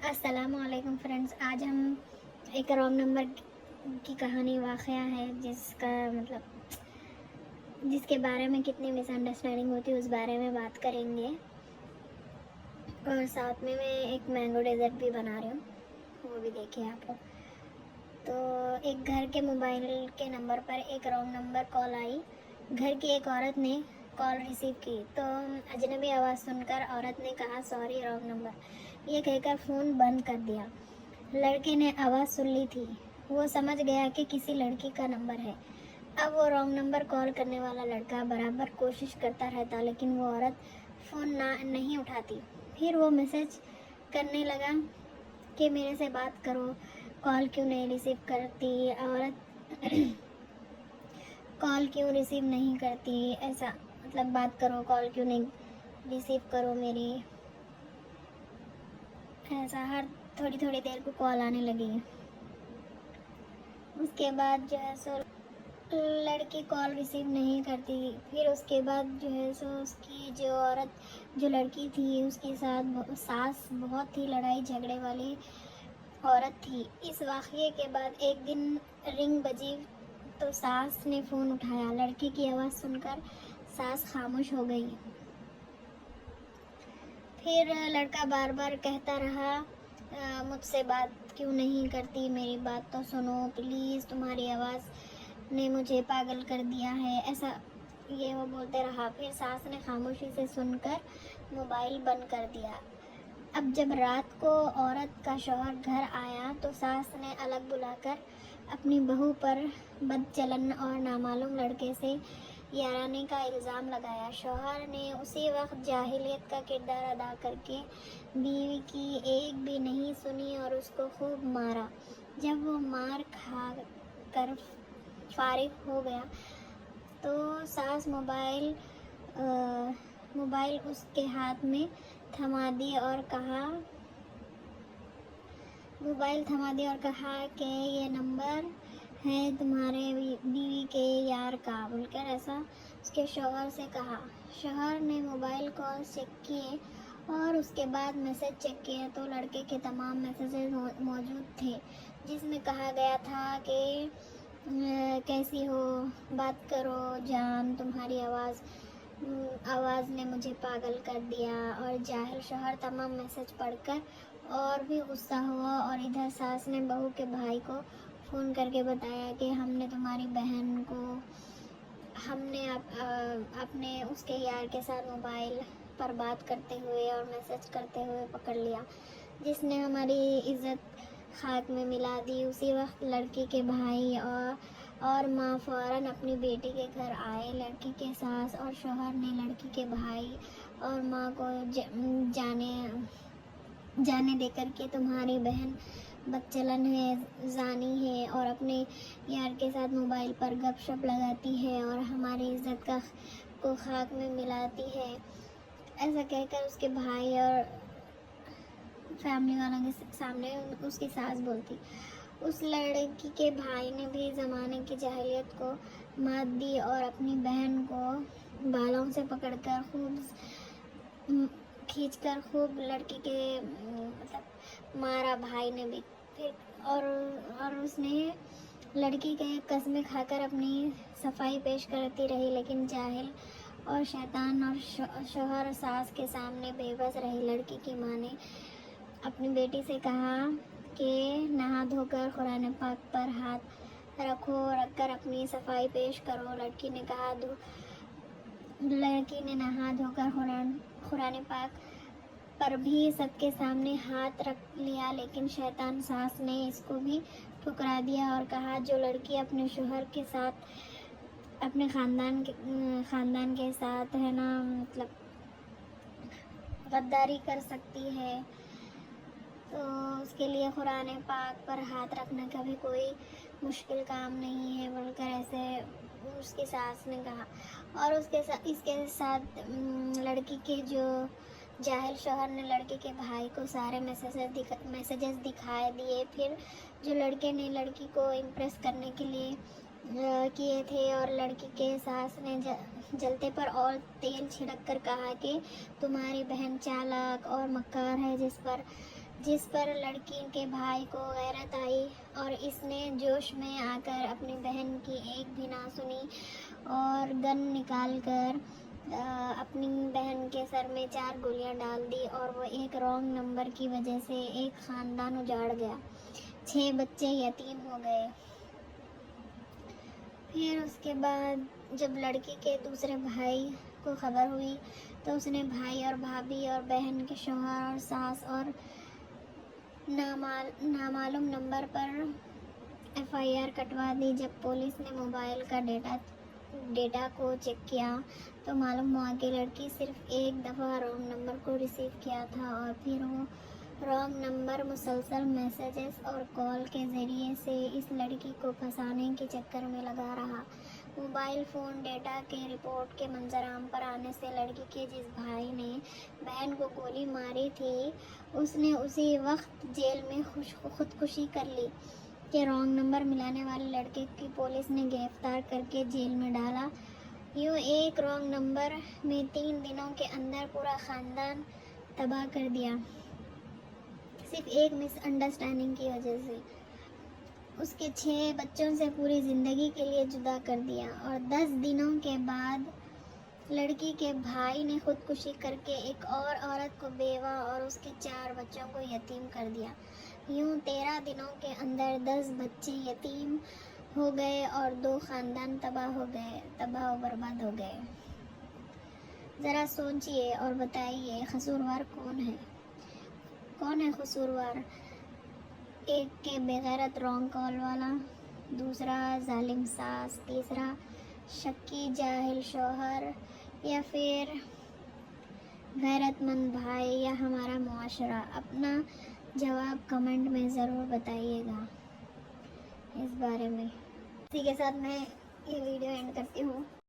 السلام علیکم فرینڈس، آج ہم ایک رانگ نمبر کی کہانی واقعہ ہے جس کے بارے میں کتنی مس انڈرسٹینڈنگ ہوتی ہے اس بارے میں بات کریں گے، اور ساتھ میں ایک مینگو ڈیزرٹ بھی بنا رہی ہوں، وہ بھی دیکھیں آپ لوگ۔ تو ایک گھر کے موبائل کے نمبر پر ایک رانگ نمبر کال آئی۔ گھر کی ایک عورت نے کال ریسیو کی تو اجنبی آواز سن کر عورت نے کہا سوری رانگ نمبر، یہ کہہ کر فون بند کر دیا۔ لڑکے نے آواز سن لی تھی، وہ سمجھ گیا کہ کسی لڑکی کا نمبر ہے۔ اب وہ رانگ نمبر کال کرنے والا لڑکا برابر کوشش کرتا رہتا، لیکن وہ عورت فون نہیں اٹھاتی۔ پھر وہ میسج کرنے لگا کہ میرے سے بات کرو، کال کیوں نہیں ریسیو کرتی، عورت کال کیوں ریسیو نہیں کرتی، ایسا بات کرو، کال کیوں نہیں ریسیو کرو میری، ایسا ہر تھوڑی دیر کو کال آنے لگی۔ اس کے بعد لڑکی کال ریسیو نہیں کرتی۔ پھر اس کے بعد اس کی جو لڑکی تھی، اس کی ساس بہت ہی لڑائی جھگڑے والی عورت تھی۔ اس واقعے کے بعد ایک دن رنگ بجی تو ساس نے فون اٹھایا۔ لڑکی کی آواز سن کر ساس خاموش ہو گئی۔ پھر لڑکا بار بار کہتا رہا مجھ سے بات کیوں نہیں کرتی، میری بات تو سنو پلیز، تمہاری آواز نے مجھے پاگل کر دیا ہے، ایسا وہ بولتے رہا۔ پھر ساس نے خاموشی سے سن کر موبائل بند کر دیا۔ اب جب رات کو عورت کا شوہر گھر آیا تو ساس نے الگ بلا کر اپنی بہو پر بد چلن اور نامعلوم لڑکے سے یارانے کا الزام لگایا۔ شوہر نے اسی وقت جاہلیت کا کردار ادا کر کے بیوی کی ایک بھی نہیں سنی اور اس کو خوب مارا۔ جب وہ مار کھا کر فارغ ہو گیا تو ساس موبائل اس کے ہاتھ میں تھما دی اور کہا کہ یہ نمبر ہے تمہارے بیوی کے یار کا، بول کر ایسا اس کے شوہر سے کہا۔ شوہر نے موبائل کالز چیک کیے اور اس کے بعد میسج چیک کیے تو لڑکے کے تمام میسیجز موجود تھے، جس میں کہا گیا تھا کہ کیسی ہو، بات کرو جان، تمہاری آواز نے مجھے پاگل کر دیا۔ اور جاہل شوہر تمام میسج پڑھ کر اور بھی غصہ ہوا، اور ادھر ساس نے بہو کے بھائی کو فون کر کے بتایا کہ ہم نے تمہاری بہن کو اپنے اس کے یار کے ساتھ موبائل پر بات کرتے ہوئے اور میسج کرتے ہوئے پکڑ لیا، جس نے ہماری عزت خاک میں ملا دی۔ اسی وقت لڑکی کے بھائی اور ماں فوراً اپنی بیٹی کے گھر آئے۔ لڑکی کے ساس اور شوہر نے لڑکی کے بھائی اور ماں کو جانے دے کر کہ تمہاری بہن بدچلن ہے، زانی ہے اور اپنے یار کے ساتھ موبائل پر گپ شپ لگاتی ہے اور ہماری عزت کو خاک میں ملاتی ہے، ایسا کہہ کر اس کے بھائی اور فیملی والوں کے سامنے اس کی ساس بولتی۔ اس لڑکی کے بھائی نے بھی زمانے کی جاہلیت کو مات دی اور اپنی بہن کو بالوں سے پکڑ کر خوب کھینچ کر خوب لڑکی کے مارا، بھائی نے بھی۔ پھر اور اس نے لڑکی کے قسمیں کھا کر اپنی صفائی پیش کرتی رہی، لیکن جاہل اور شیطان اور شوہر ساس کے سامنے بے بس رہی۔ لڑکی کی ماں نے اپنی بیٹی سے کہا کہ نہا دھو کر قرآن پاک پر ہاتھ رکھ کر اپنی صفائی پیش کرو۔ لڑکی نے نہا دھو کر قرآن پاک پر بھی سب کے سامنے ہاتھ رکھ لیا، لیکن شیطان ساس نے اس کو بھی ٹھکرا دیا اور کہا جو لڑکی اپنے شوہر کے ساتھ، اپنے خاندان کے ساتھ ہے نا غداری کر سکتی ہے تو اس کے لیے قرآن پاک پر ہاتھ رکھنا کبھی کوئی مشکل کام نہیں ہے، بول کر ایسے اس کی ساس نے کہا۔ اور اس کے ساتھ لڑکی کے جو جاہل شوہر نے لڑکی کے بھائی کو سارے میسیجز دکھائے دیے، پھر جو لڑکے نے لڑکی کو امپریس کرنے کے لیے کیے تھے، اور لڑکی کے ساس نے جلتے پر اور تیل چھڑک کر کہا کہ تمہاری بہن چالاک اور مکار ہے، جس پر جس پر لڑکی کے بھائی کو غیرت آئی اور اس نے جوش میں آ کر اپنی بہن کی ایک بھی نہ سنی اور گن نکال کر اپنی بہن کے سر میں 4 گولیاں ڈال دی، اور وہ ایک رانگ نمبر کی وجہ سے ایک خاندان اجاڑ گیا، 6 بچے یتیم ہو گئے۔ پھر اس کے بعد جب لڑکی کے دوسرے بھائی کو خبر ہوئی تو اس نے بھائی اور بھابھی اور بہن کے شوہر اور ساس اور نامعلوم نمبر پر FIR کٹوا دی۔ جب پولیس نے موبائل کا ڈیٹا کو چیک کیا تو معلوم ہوا کہ لڑکی صرف ایک دفعہ رانگ نمبر کو ریسیو کیا تھا، اور پھر وہ رانگ نمبر مسلسل میسیجز اور کال کے ذریعے سے اس لڑکی کو پھنسانے کے چکر میں لگا رہا۔ موبائل فون ڈیٹا کے رپورٹ کے منظر عام پر آنے سے لڑکی کے جس بھائی نے بہن کو گولی ماری تھی اس نے اسی وقت جیل میں خودکشی کر لی کہ رانگ نمبر ملانے والے لڑکے کی پولیس نے گرفتار کر کے جیل میں ڈالا۔ یوں ایک رانگ نمبر میں 3 دنوں کے اندر پورا خاندان تباہ کر دیا، صرف ایک مس انڈرسٹینڈنگ کی وجہ سے۔ اس کے 6 بچوں سے پوری زندگی کے لیے جدا کر دیا، اور 10 دنوں کے بعد لڑکی کے بھائی نے خودکشی کر کے ایک اور عورت کو بیوہ اور اس کے 4 بچوں کو یتیم کر دیا۔ یوں 13 دنوں کے اندر 10 بچے یتیم ہو گئے اور 2 خاندان تباہ و برباد ہو گئے۔ ذرا سوچئے اور بتائیے قصوروار کون ہے؟ کون ہے قصوروار؟ ایک کے بغیرت رانگ کال والا، دوسرا ظالم ساس، تیسرا شکی جاہل شوہر، یا پھر غیرت مند بھائی، یا ہمارا معاشرہ؟ اپنا جواب کمنٹ میں ضرور بتائیے گا اس بارے میں۔ اسی کے ساتھ میں یہ ویڈیو اینڈ کرتی ہوں۔